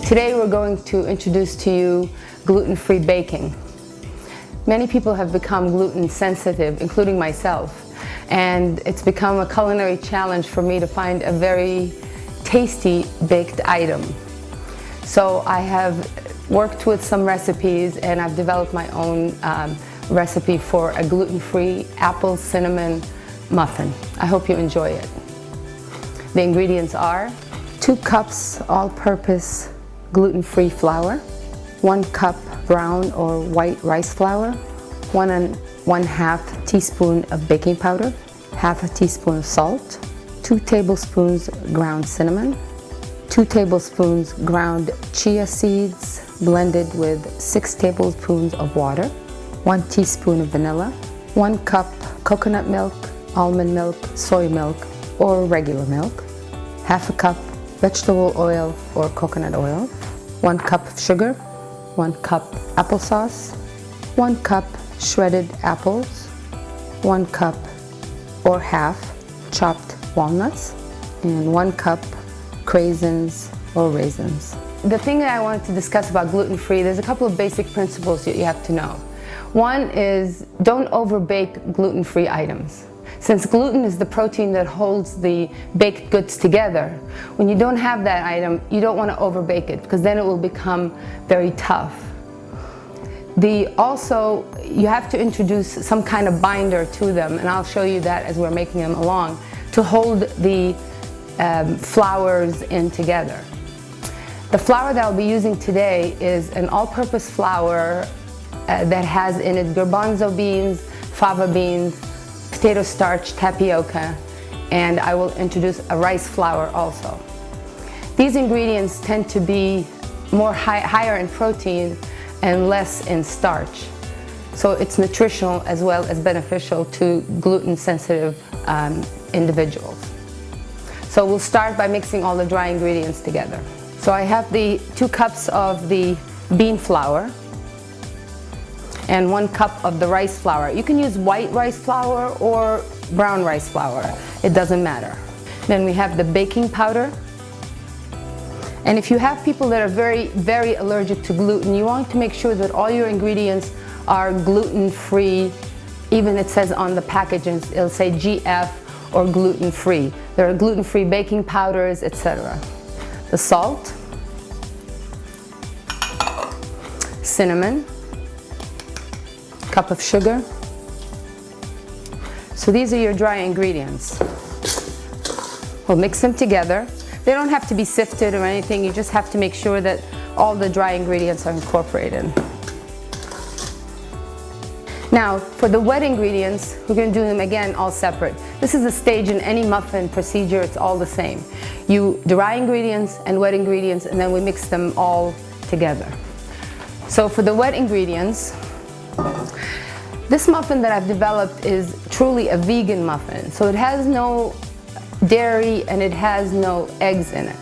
Today we're going to introduce to you gluten-free baking. Many people have become gluten sensitive, including myself, and it's become a culinary challenge for me to find a very tasty baked item. So I have worked with some recipes and I've developed my own recipe for a gluten-free apple cinnamon muffin. I hope you enjoy it. The ingredients are 2 cups all-purpose gluten-free flour, 1 cup brown or white rice flour, 1 1/2 teaspoon of baking powder, 1/2 teaspoon of salt, 2 tablespoons ground cinnamon, 2 tablespoons ground chia seeds blended with 6 tablespoons of water, 1 teaspoon of vanilla, 1 cup coconut milk, almond milk, soy milk, or regular milk, 1/2 cup vegetable oil or coconut oil, 1 cup of sugar, 1 cup applesauce, 1 cup shredded apples, 1 cup or half chopped walnuts, and 1 cup craisins or raisins. The thing that I wanted to discuss about gluten-free, there's a couple of basic principles that you have to know. One is don't overbake gluten-free items. Since gluten is the protein that holds the baked goods together, when you don't have that item, you don't want to overbake it because then it will become very tough. Also, you have to introduce some kind of binder to them, and I'll show you that as we're making them along, to hold the flours in together. The flour that I'll be using today is an all-purpose flour that has in it garbanzo beans, fava beans, potato starch, tapioca, and I will introduce a rice flour also. These ingredients tend to be higher in protein and less in starch. So it's nutritional as well as beneficial to gluten-sensitive individuals. So we'll start by mixing all the dry ingredients together. So I have the 2 cups of the bean flour and 1 cup of the rice flour. You can use white rice flour or brown rice flour. It doesn't matter. Then we have the baking powder. And if you have people that are very allergic to gluten, you want to make sure that all your ingredients are gluten-free. Even it says on the packaging, it'll say GF or gluten-free. There are gluten-free baking powders, etc. The salt, cinnamon, cup of sugar. So these are your dry ingredients. We'll mix them together. They don't have to be sifted or anything, you just have to make sure that all the dry ingredients are incorporated. Now, for the wet ingredients, we're going to do them again all separate. This is a stage in any muffin procedure, it's all the same. You dry ingredients and wet ingredients, and then we mix them all together. So for the wet ingredients, this muffin that I've developed is truly a vegan muffin. So it has no dairy and it has no eggs in it.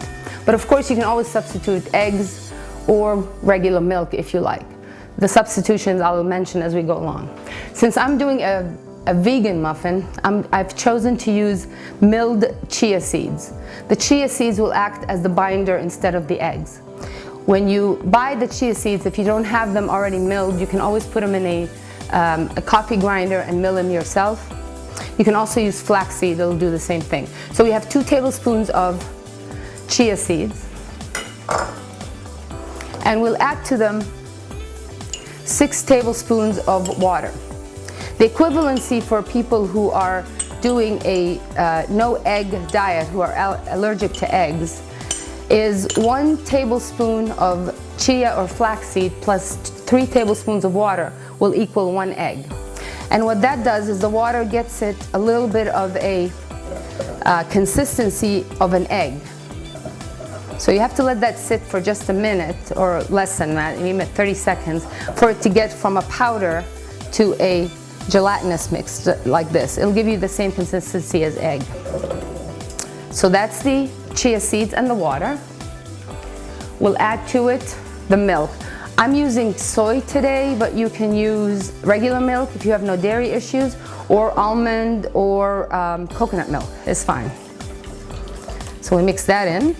But of course you can always substitute eggs or regular milk if you like. The substitutions I will mention as we go along. Since I'm doing a vegan muffin, I've chosen to use milled chia seeds. The chia seeds will act as the binder instead of the eggs. When you buy the chia seeds, if you don't have them already milled, you can always put them in a coffee grinder and mill them yourself. You can also use flaxseed, it'll do the same thing. So we have 2 tablespoons of chia seeds, and we'll add to them 6 tablespoons of water. The equivalency for people who are doing a no egg diet, who are allergic to eggs, is 1 tablespoon of chia or flaxseed plus 3 tablespoons of water will equal 1 egg. And what that does is the water gets it a little bit of a consistency of an egg. So you have to let that sit for just a minute or less than that, maybe 30 seconds, for it to get from a powder to a gelatinous mix like this. It'll give you the same consistency as egg. So that's the chia seeds and the water. We'll add to it the milk. I'm using soy today, but you can use regular milk if you have no dairy issues, or almond or coconut milk is fine. So we mix that in.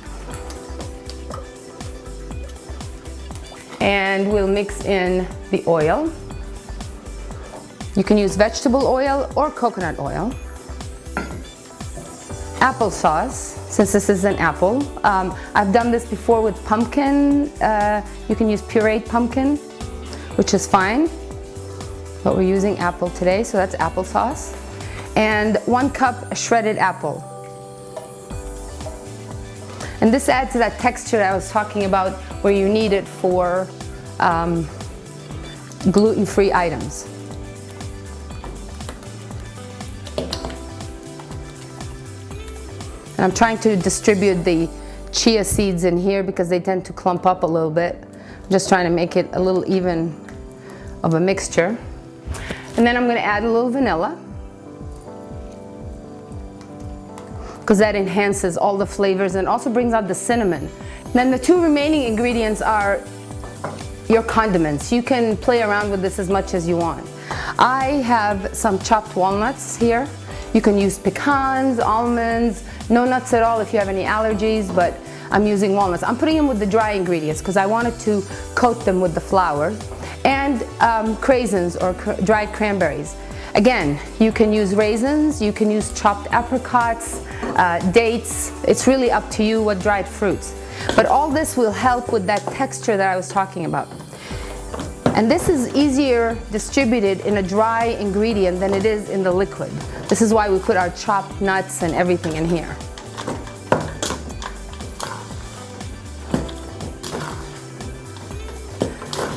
And we'll mix in the oil. You can use vegetable oil or coconut oil. Applesauce, since this is an apple. I've done this before with pumpkin. You can use pureed pumpkin, which is fine. But we're using apple today, so that's applesauce. And 1 cup shredded apple. And this adds to that texture that I was talking about where you need it for gluten-free items. And I'm trying to distribute the chia seeds in here because they tend to clump up a little bit. I'm just trying to make it a little even of a mixture. And then I'm going to add a little vanilla, because that enhances all the flavors and also brings out the cinnamon. And then the 2 remaining ingredients are your condiments. You can play around with this as much as you want. I have some chopped walnuts here. You can use pecans, almonds, no nuts at all if you have any allergies, but I'm using walnuts. I'm putting them with the dry ingredients because I wanted to coat them with the flour. And craisins or dried cranberries. Again, you can use raisins, you can use chopped apricots, dates. It's really up to you what dried fruits. But all this will help with that texture that I was talking about. And this is easier distributed in a dry ingredient than it is in the liquid. This is why we put our chopped nuts and everything in here.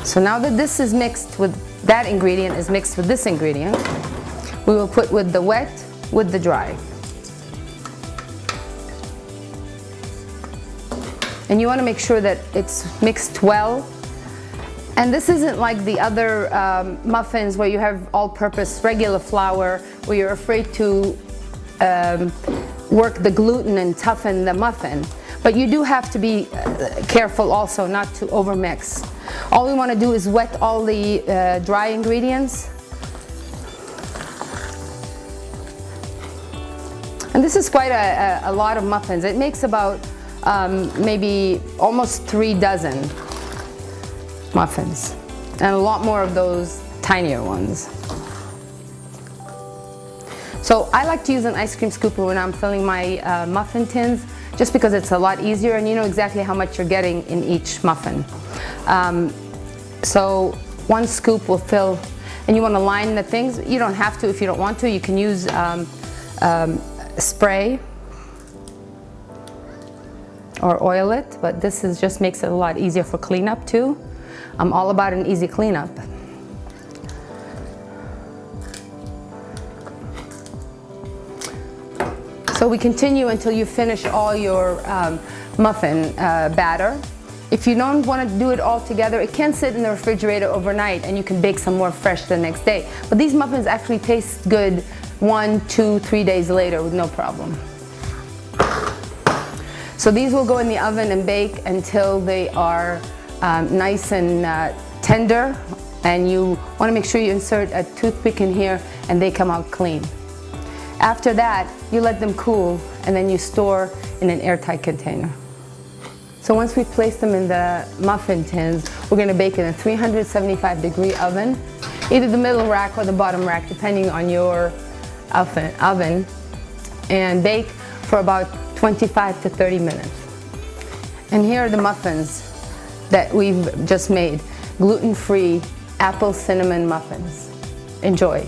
So now that this is mixed with, that ingredient is mixed with this ingredient, we will put with the wet with the dry. And you want to make sure that it's mixed well. And this isn't like the other muffins where you have all-purpose regular flour, where you're afraid to work the gluten and toughen the muffin. But you do have to be careful also not to overmix. All we want to do is wet all the dry ingredients. And this is quite a lot of muffins. It makes about maybe almost 3 dozen muffins. And a lot more of those tinier ones. So I like to use an ice cream scooper when I'm filling my muffin tins, just because it's a lot easier and you know exactly how much you're getting in each muffin. So 1 scoop will fill, and you want to line the things. You don't have to if you don't want to. You can use spray or oil it, but this is just makes it a lot easier for cleanup too. I'm all about an easy cleanup. So we continue until you finish all your muffin batter. If you don't want to do it all together, it can sit in the refrigerator overnight and you can bake some more fresh the next day. But these muffins actually taste good 1, 2, 3 days later with no problem. So these will go in the oven and bake until they are nice and tender, and you want to make sure you insert a toothpick in here and they come out clean. After that, you let them cool and then you store in an airtight container. So once we place them in the muffin tins, we're going to bake in a 375-degree oven, either the middle rack or the bottom rack, depending on your oven, and bake for about 25 to 30 minutes. And here are the muffins that we've just made, gluten-free apple cinnamon muffins. Enjoy.